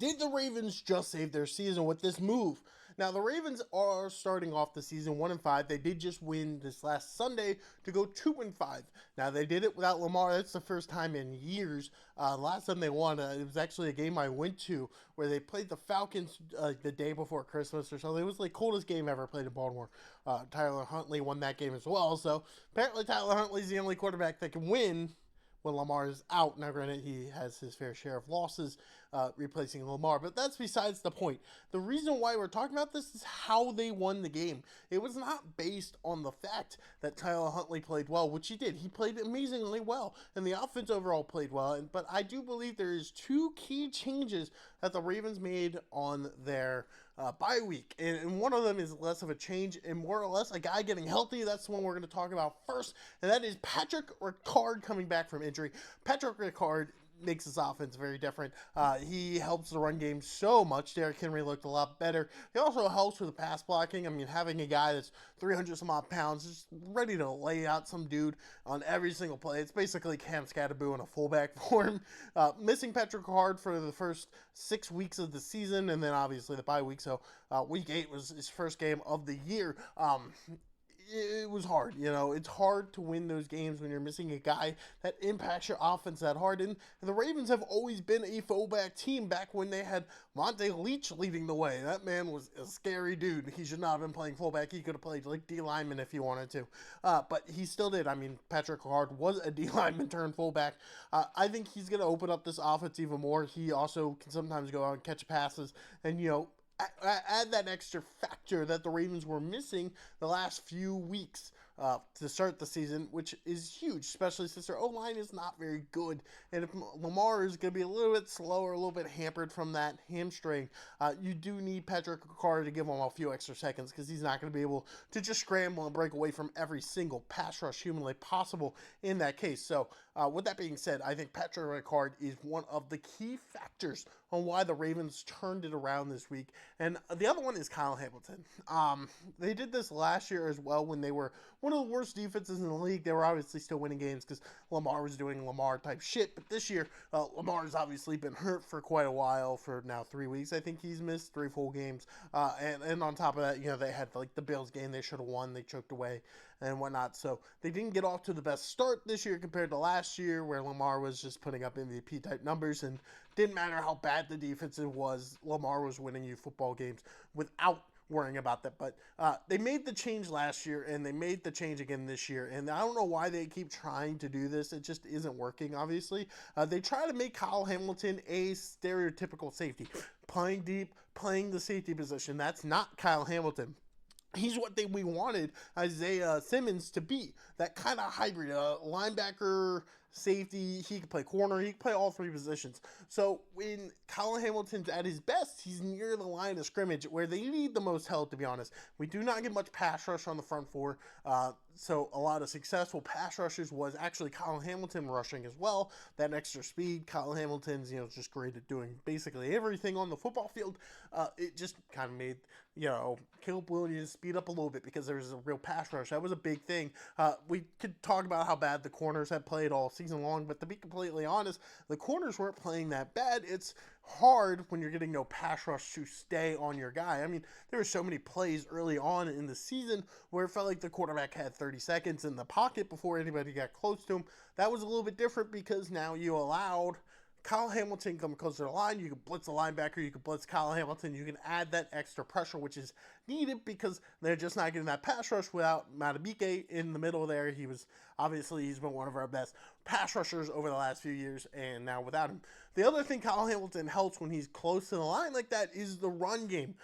Did the Ravens just save their season with this move? Now the Ravens are starting off the season 1-5. They did just win this last Sunday to go 2-5. Now they did it without Lamar. That's the first time in years. Last time they won, it was actually a game I went to where they played the Falcons the day before Christmas or something. It was like coldest game ever played in Baltimore. Tyler Huntley won that game as well. So apparently Tyler Huntley's the only quarterback that can win when Lamar is out. Now, granted, he has his fair share of losses replacing Lamar, but that's besides the point. The reason why we're talking about this is how they won the game. It was not based on the fact that Tyler Huntley played well, which he did. He played amazingly well, and the offense overall played well. But I do believe there is two key changes that the Ravens made on their bye week, and one of them is less of a change and more or less a guy getting healthy. That's the one we're going to talk about first, and that is Patrick Ricard coming back from injury. Patrick Ricard makes his offense very different. He helps the run game so much. Derrick Henry looked a lot better. He also helps with the pass blocking. I mean, having a guy that's 300 some odd pounds, just ready to lay out some dude on every single play. It's basically Cam Scatterboo in a fullback form. Missing Patrick Ricard for the first 6 weeks of the season, and then obviously the bye week. So week 8 was his first game of the year. It was hard. It's hard to win those games when you're missing a guy that impacts your offense that hard. And the Ravens have always been a fullback team back when they had Monte Leach leading the way. That man was a scary dude. He should not have been playing fullback. He could have played like D lineman if he wanted to. But he still did. I mean, Patrick Ricard was a D lineman turned fullback. I think he's going to open up this offense even more. He also can sometimes go out and catch passes and, add that extra factor that the Ravens were missing the last few weeks to start the season, which is huge, especially since their O-line is not very good. And if Lamar is going to be a little bit slower, a little bit hampered from that hamstring, you do need Patrick Ricard to give him a few extra seconds because he's not going to be able to just scramble and break away from every single pass rush humanly possible in that case. So with that being said, I think Patrick Ricard is one of the key factors on why the Ravens turned it around this week. And the other one is Kyle Hamilton. They did this last year as well when they were one of the worst defenses in the league. They were obviously still winning games because Lamar was doing Lamar type shit. But this year, Lamar's obviously been hurt for quite a while, for now 3 weeks. I think he's missed 3 full games. And on top of that, they had like the Bills game they should have won. They choked away and whatnot. So they didn't get off to the best start this year compared to last year where Lamar was just putting up MVP type numbers and didn't matter how bad the defense was, Lamar was winning you football games without worrying about that. But they made the change last year and they made the change again this year. And I don't know why they keep trying to do this. It just isn't working, obviously. They try to make Kyle Hamilton a stereotypical safety, playing deep, playing the safety position. That's not Kyle Hamilton. He's what we wanted Isaiah Simmons to be, that kind of hybrid, linebacker, safety. He could play corner. He could play all 3 positions. So when Kyle Hamilton's at his best, he's near the line of scrimmage where they need the most help, to be honest. We do not get much pass rush on the front 4. So a lot of successful pass rushes was actually Kyle Hamilton rushing as well. That extra speed, Kyle Hamilton's, just great at doing basically everything on the football field. It just kind of made, Caleb Williams speed up a little bit because there was a real pass rush. That was a big thing. We could talk about how bad the corners had played all season long, but to be completely honest, the corners weren't playing that bad. It's hard when you're getting no pass rush to stay on your guy. I mean, there were so many plays early on in the season where it felt like the quarterback had 30 seconds in the pocket before anybody got close to him. That was a little bit different because now you allowed Kyle Hamilton come closer to the line. You can blitz a linebacker. You can blitz Kyle Hamilton. You can add that extra pressure, which is needed because they're just not getting that pass rush without Madubuike in the middle there. He's been one of our best pass rushers over the last few years, and now without him. The other thing Kyle Hamilton helps when he's close to the line like that is the run game.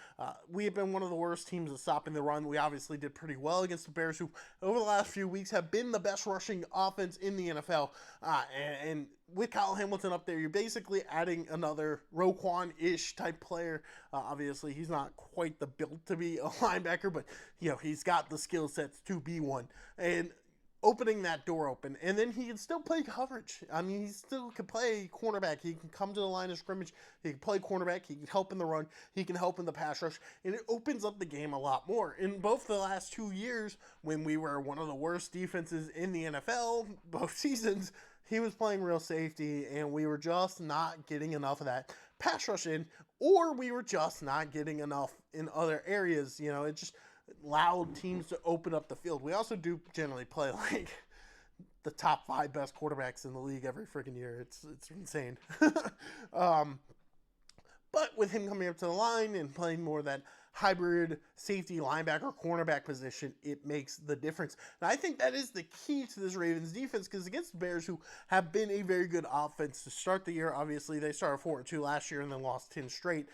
We have been one of the worst teams at stopping the run. We obviously did pretty well against the Bears, who over the last few weeks have been the best rushing offense in the NFL. And with Kyle Hamilton up there, you're basically adding another Roquan-ish type player. Obviously, he's not quite the build to be a linebacker, but he's got the skill sets to be one. And opening that door open, and then he can still play coverage. I mean, he still can play cornerback. He can come to the line of scrimmage. He can play cornerback. He can help in the run. He can help in the pass rush, and it opens up the game a lot more. In both the last 2 years, when we were one of the worst defenses in the NFL, both seasons, he was playing real safety, and we were just not getting enough of that pass rush in, or we were just not getting enough in other areas. You know, it just allowed teams to open up the field. We also do generally play like the top 5 best quarterbacks in the league every freaking year. It's insane. But with him coming up to the line and playing more of that hybrid safety, linebacker, cornerback position, it makes the difference. And I think that is the key to this Ravens defense, because against the Bears, who have been a very good offense to start the year, obviously they started 4-2 last year and then lost 10 straight.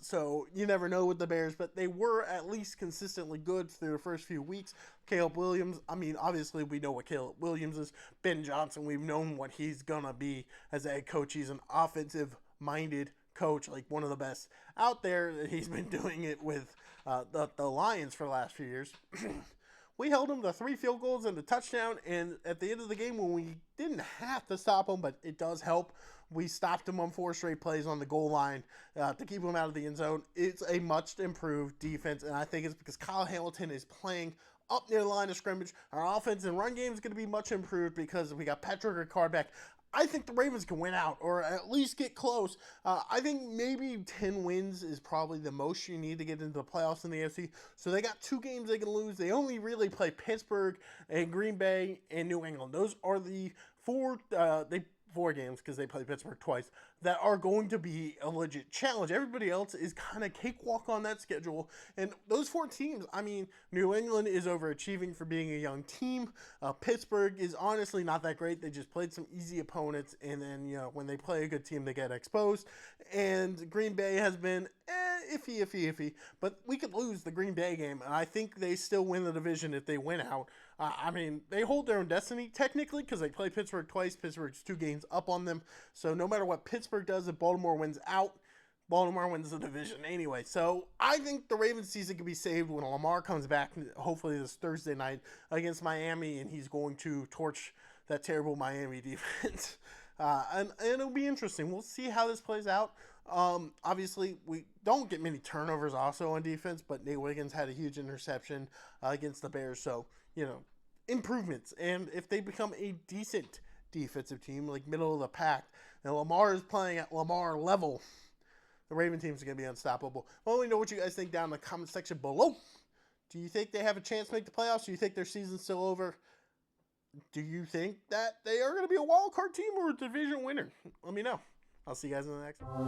So you never know with the Bears, but they were at least consistently good through the first few weeks. Caleb Williams, I mean, obviously we know what Caleb Williams is. Ben Johnson, we've known what he's going to be as a head coach. He's an offensive-minded coach, like one of the best out there. He's been doing it with the Lions for the last few years. We held them to 3 field goals and a touchdown, and at the end of the game, when we didn't have to stop them, but it does help, we stopped them on 4 straight plays on the goal line to keep them out of the end zone. It's a much improved defense, and I think it's because Kyle Hamilton is playing up near the line of scrimmage. Our offense and run game is going to be much improved because we got Patrick Ricard back. I think the Ravens can win out, or at least get close. I think maybe 10 wins is probably the most you need to get into the playoffs in the AFC. So they got 2 games they can lose. They only really play Pittsburgh and Green Bay and New England. Those are the 4 games, because they play Pittsburgh twice, that are going to be a legit challenge. Everybody else is kind of cakewalk on that schedule. And those 4 teams, I mean, New England is overachieving for being a young team. Pittsburgh is honestly not that great. They just played some easy opponents, and then, you know, when they play a good team, they get exposed. And Green Bay has been iffy. But we could lose the Green Bay game, and I think they still win the division if they win out. I mean, they hold their own destiny, technically, because they play Pittsburgh twice. Pittsburgh's 2 games up on them. So no matter what Pittsburgh does, if Baltimore wins out, Baltimore wins the division anyway. So I think the Ravens season can be saved when Lamar comes back, hopefully this Thursday night, against Miami, and he's going to torch that terrible Miami defense. And it'll be interesting. We'll see how this plays out. Obviously, we don't get many turnovers also on defense, but Nate Wiggins had a huge interception against the Bears. So, you know, improvements. And if they become a decent defensive team, like middle of the pack, and Lamar is playing at Lamar level, the Raven teams are going to be unstoppable. Well, let me know what you guys think down in the comment section below. Do you think they have a chance to make the playoffs? Do you think their season's still over? Do you think that they are going to be a wild card team or a division winner? Let me know. I'll see you guys in the next one.